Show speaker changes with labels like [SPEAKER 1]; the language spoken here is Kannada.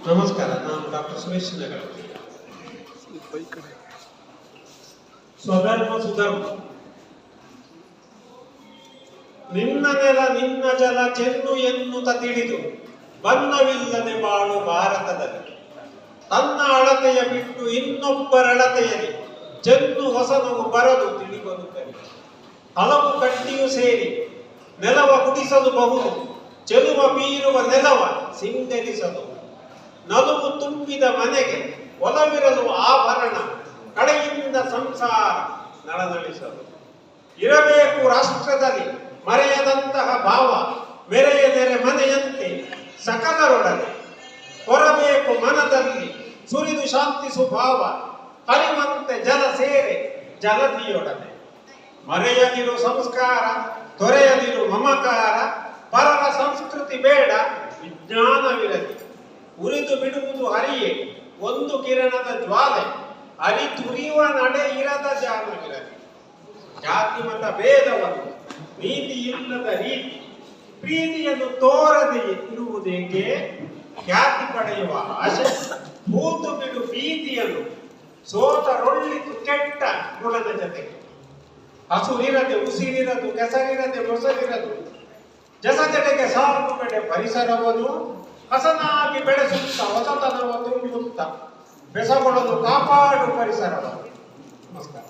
[SPEAKER 1] ನಮಸ್ಕಾರ, ನಾನು ಡಾಕ್ಟರ್ ಸುರೇಶ್ ನಗರ. ಸ್ವಧರ್ಮ ಸುಧರ್ಮ. ನಿನ್ನ ನೆಲ ನಿನ್ನ ಜಲ ಚೆನ್ನು ಎನ್ನುತ್ತ ತಿಳಿದು ಬಣ್ಣವಿಲ್ಲದೆ ಬಾಳು ಭಾರತದಲ್ಲಿ. ತನ್ನ ಅಳತೆಯ ಬಿಟ್ಟು ಇನ್ನೊಬ್ಬರ ಅಳತೆಯಲ್ಲಿ ಚೆನ್ನು ಹೊಸನವು ಬರದು ತಿಳಿಬರುತ್ತದೆ. ಹಲವು ಕಟ್ಟಿಯು ಸೇರಿ ನೆಲವ ಗುಡಿಸಲು ಬಹುದು, ಚೆಲುವ ಬೀರುವ ನೆಲವ ಸಿಂಗರಿಸಲು. ನಲುವು ತುಂಬಿದ ಮನೆಗೆ ಒಲವಿರಲು ಆಭರಣ, ಕಡೆಯಿಂದ ಸಂಸಾರ ನಳನಳಿಸಲು. ಇರಬೇಕು ರಾಷ್ಟ್ರದಲ್ಲಿ ಮರೆಯದಂತಹ ಭಾವ, ಮೆರೆಯದೆರೆ ಮನೆಯಂತೆ ಸಕಲರೊಡನೆ. ಹೊರಬೇಕು ಮನದಲ್ಲಿ ಸುರಿದು ಶಾಂತಿ ಸುಭಾವ, ಹರಿವಂತೆ ಜಲ ಸೇರೆ ಜಲದಿಯೊಡನೆ. ಮರೆಯದಿರು ಸಂಸ್ಕಾರ, ತೊರೆಯದಿರು ಮಮಕಾರ, ಪರರ ಸಂಸ್ಕೃತಿ ಬೇಡ ವಿಜ್ಞಾನವಿರಲಿ. ಉರಿದು ಬಿಡುವುದು ಹರಿಯೇ ಒಂದು ಕಿರಣದ ಜ್ವಾಲೆ, ಅರಿತುರಿಯುವ ನಡೆ ಇರದ ಜಾನವಿರಲಿ. ಜಾತಿ ಮತ ಭೇದವನ್ನು ನೀತಿ ಇಲ್ಲದ ರೀತಿ, ಪ್ರೀತಿಯನ್ನು ತೋರದೆ ಇರುವುದೇಕೆ? ಖ್ಯಾತಿ ಪಡೆಯುವ ಆಶೆ ಕೂತು ಬಿಡು ಭೀತಿಯನ್ನು, ಸೋತರೊಳ್ಳಿತು ಕೆಟ್ಟ ಗುಣದ ಜೊತೆಗೆ. ಹಸುರಿರದೆ ಉಸಿರಿರದು, ಕೆಸರಿರದೆ ಮೊಸರಿರದು, ಜಸಜಡೆಗೆ ಸಾಕು ಕಡೆ ಪರಿಸರವನ್ನು ಹಸನಾಗಿ ಬೆಳೆಸುತ್ತ ಹೊಸತನವ ತುಂಬುತ್ತ ಬೆಸಗೊಳ್ಳಲು ಕಾಪಾಡು ಪರಿಸರವನ್ನು. ನಮಸ್ಕಾರ.